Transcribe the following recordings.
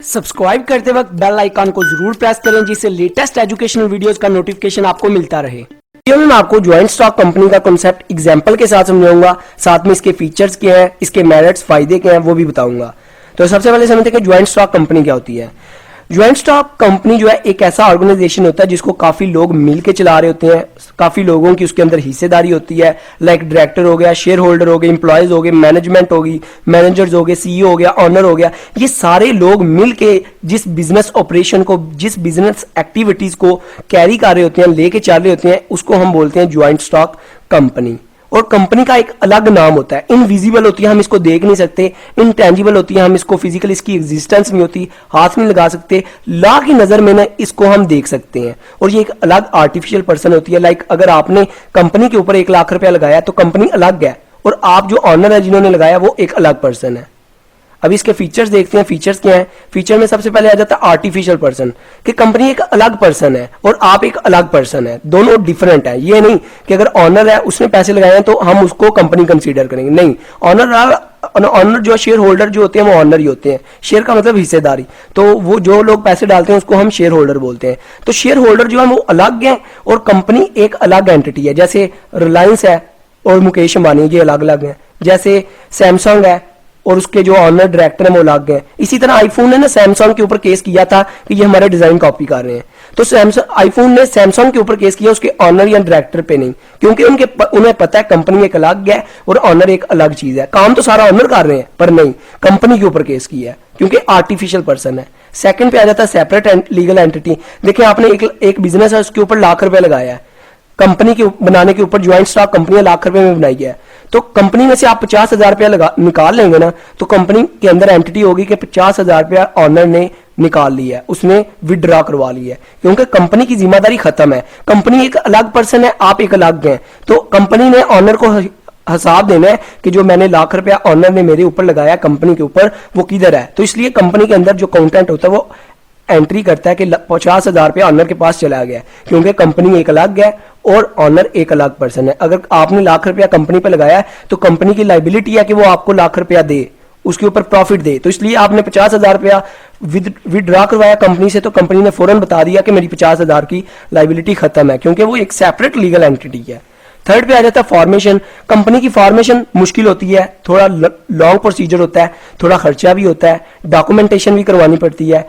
Subscribe करते वक्त bell icon को जरूर प्रेस करें जिससे लेटेस्ट एजुकेशनल वीडियोस का नोटिफिकेशन आपको मिलता रहे। वीडियो में मैं आपको ज्वाइंट स्टॉक कंपनी का कॉन्सेप्ट एग्जांपल के साथ समझाऊंगा, साथ में इसके फीचर्स क्या हैं, इसके मेरिट्स फायदे क्या हैं वो भी बताऊंगा। तो सबसे पहले समझते हैं कि ज्वाइंट स्टॉक कंपनी क्या होती है। ज्वाइंट स्टॉक कंपनी जो है एक ऐसा ऑर्गेनाइजेशन होता है जिसको काफी लोग मिलके चला रहे होते हैं, काफी लोगों की उसके अंदर हिस्सेदारी होती है। लाइक डायरेक्टर हो गया, शेयर होल्डर हो गए, इंप्लॉयज हो गए, मैनेजमेंट होगी, मैनेजर्स हो गए, सीईओ हो गया, ऑनर हो गया। ये सारे लोग मिलके जिस बिजनेस ऑपरेशन को, जिस बिजनेस एक्टिविटीज को कैरी कर रहे होते हैं, लेके चल रहे होते हैं, उसको हम बोलते हैं ज्वाइंट स्टॉक कंपनी। और कंपनी का एक अलग नाम होता है, इनविजिबल होती है, हम इसको देख नहीं सकते, इनटेंजिबल होती है, हम इसको फिजिकल इसकी एग्जिस्टेंस नहीं होती, हाथ नहीं लगा सकते, लॉ की नजर में ना इसको हम देख सकते हैं। और ये एक अलग आर्टिफिशियल पर्सन होती है। लाइक अगर आपने कंपनी के ऊपर 1 लाख रुपया लगाया तो कंपनी अलग है, और आप जो ऑनर है जिन्होंने लगाया वो एक अलग पर्सन है। अब इसके फीचर्स देखते हैं। फीचर्स क्या है? फीचर में सबसे पहले आ जाता है आर्टिफिशियल पर्सन, कि कंपनी एक अलग पर्सन है और आप एक अलग पर्सन है, दोनों डिफरेंट है। ये नहीं कि अगर ऑनर है उसने पैसे लगाए हैं तो हम उसको कंपनी कंसीडर करेंगे, नहीं। ऑनर जो शेयर होल्डर जो होते हैं वो ऑनर ही होते हैं। शेयर का मतलब हिस्सेदारी, तो वो जो लोग पैसे डालते हैं उसको हम शेयर होल्डर बोलते हैं। तो शेयर होल्डर जो है वो अलग है और कंपनी एक अलग एंटिटी है। जैसे रिलायंस है और मुकेश अंबानी, ये अलग अलग है। जैसे सैमसंग है और उसके जो ऑनर डायरेक्टर है वो अलग है। इसी तरह आईफोन ने ना सैमसंग के ऊपर केस किया था कि ये हमारे डिजाइन कॉपी कर रहे हैं, तो सैमसंग आईफोन ने सैमसंग के ऊपर केस किया, उसके ऑनर या डायरेक्टर पे नहीं, क्योंकि उन्हें पता है कंपनी एक अलग है और ऑनर एक अलग चीज है। काम तो सारा ऑनर कर रहे हैं पर नहीं, कंपनी के ऊपर केस किया है क्योंकि आर्टिफिशियल पर्सन है। सेकंड पे आ जाता है सेपरेट लीगल एंटिटी। देखिए आपने एक बिजनेस है, उसके ऊपर लाख रुपए लगाया है, कंपनी के बनाने के ऊपर ज्वाइंट स्टॉक कंपनी लाख रुपए में बनाई है, तो कंपनी में से आप 50,000 रुपया निकाल लेंगे ना, तो कंपनी के अंदर एंटिटी होगी कि 50,000 रुपया ऑनर ने निकाल लिया है, उसने विड्रॉ करवा लिया है, क्योंकि कंपनी की जिम्मेदारी खत्म है। कंपनी एक अलग पर्सन है, आप एक अलग हैं, तो कंपनी ने ऑनर को हिसाब देना है कि जो मैंने लाख रुपया ऑनर ने मेरे ऊपर लगाया कंपनी के ऊपर वो किधर है। तो इसलिए कंपनी के अंदर जो अकाउंटेंट होता है वो एंट्री करता है कि 50,000 रुपया ऑनर के पास चला गया, क्योंकि कंपनी एक अलग है और ऑनर एक अलग पर्सन है। अगर आपने लाख रुपया कंपनी पे लगाया है तो कंपनी की लाइबिलिटी है कि वो आपको लाख रुपया दे, उसके ऊपर प्रॉफिट दे। तो इसलिए आपने 50,000 रुपया विड्रॉ करवाया कंपनी से, तो कंपनी ने फौरन बता दिया कि मेरी 50,000 की लाइबिलिटी खत्म है, क्योंकि वो एक सेपरेट लीगल एंटिटी है। थर्ड पे आ जाता है फॉर्मेशन। कंपनी की फॉर्मेशन मुश्किल होती है, थोड़ा लॉन्ग प्रोसीजर होता है, थोड़ा खर्चा भी होता है, डॉक्यूमेंटेशन भी करवानी पड़ती है,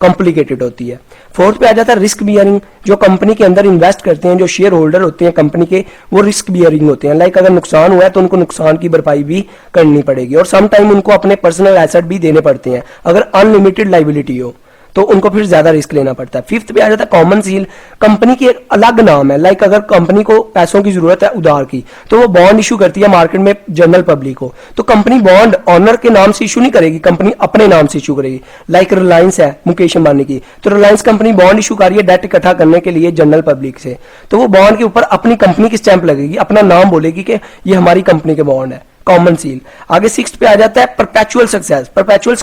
कॉम्प्लिकेटेड होती है। फोर्थ पे आ जाता है रिस्क बियरिंग। जो कंपनी के अंदर इन्वेस्ट करते हैं, जो शेयर होल्डर होते हैं कंपनी के, वो रिस्क बियरिंग होते हैं। लाइक अगर नुकसान हुआ है तो उनको नुकसान की भरपाई भी करनी पड़ेगी, और सम टाइम उनको अपने पर्सनल एसेट भी देने पड़ते हैं। अगर अनलिमिटेड लाइबिलिटी हो तो उनको फिर ज्यादा रिस्क लेना पड़ता है। फिफ्थ पे आ जाता है कॉमन सील। कंपनी की एक अलग नाम है। लाइक अगर कंपनी को पैसों की जरूरत है उधार की, तो वो बॉन्ड इशू करती है मार्केट में जनरल पब्लिक को, तो कंपनी बॉन्ड ऑनर के नाम से इशू नहीं करेगी, कंपनी अपने नाम से इशू करेगी। लाइक रिलायंस है मुकेश अंबानी की, तो रिलायंस कंपनी बॉन्ड इशू कर रही है डेट इकट्ठा करने के लिए जनरल पब्लिक से, तो वो बॉन्ड के ऊपर अपनी कंपनी की स्टैंप लगेगी, अपना नाम बोलेगी कि ये हमारी कंपनी के बॉन्ड है, कॉमन सील। आगे सिक्स्थ पे आ जाता है परपेचुअल सक्सेस। परपेचुअल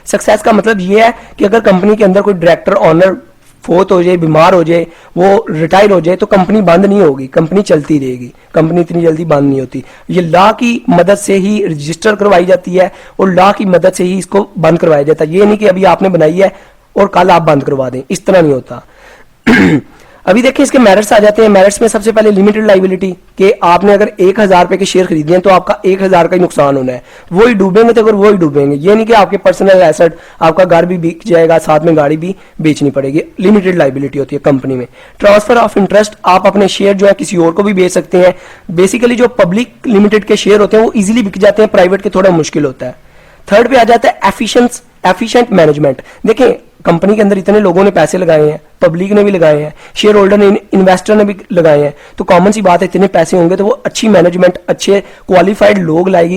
सक्सेस का मतलब ये है कि अगर कंपनी के अंदर कोई डायरेक्टर ऑनर फोत हो जाए, बीमार हो जाए, वो रिटायर हो जाए, तो कंपनी बंद नहीं होगी, कंपनी चलती रहेगी, कंपनी इतनी जल्दी बंद नहीं होती। ये लॉ की मदद से ही रजिस्टर करवाई जाती है और लॉ की मदद से ही इसको बंद करवाया जाता है। ये नहीं कि अभी आपने बनाई है और कल आप बंद करवा दें, इस तरह नहीं होता। अभी देखिए इसके मेरिट्स आ जाते हैं। मेरिट्स में सबसे पहले लिमिटेड लाइबिलिटी, कि आपने अगर 1,000 रुपए के शेयर खरीदे हैं तो आपका 1,000 का ही नुकसान होना है, वो ही डूबेंगे तो अगर वो ही डूबेंगे। ये नहीं कि आपके पर्सनल एसेट, आपका घर भी बिक जाएगा, साथ में गाड़ी भी बेचनी पड़ेगी। लिमिटेड लाइबिलिटी होती है कंपनी में। ट्रांसफर ऑफ इंटरेस्ट, आप अपने शेयर जो है किसी और को भी बेच सकते हैं। बेसिकली जो पब्लिक लिमिटेड के शेयर होते हैं वो इजिली बिक जाते हैं, प्राइवेट के थोड़ा मुश्किल होता है। थर्ड पे आ जाता है एफिशिएंट मैनेजमेंट। देखिए कंपनी के अंदर इतने लोगों ने पैसे लगाए हैं, पब्लिक ने भी लगाए हैं, शेयर होल्डर ने, इन्वेस्टर ने भी लगाए हैं, तो कॉमन सी बात है इतने पैसे होंगे तो वो अच्छी मैनेजमेंट, अच्छे क्वालिफाइड लोग लाएगी,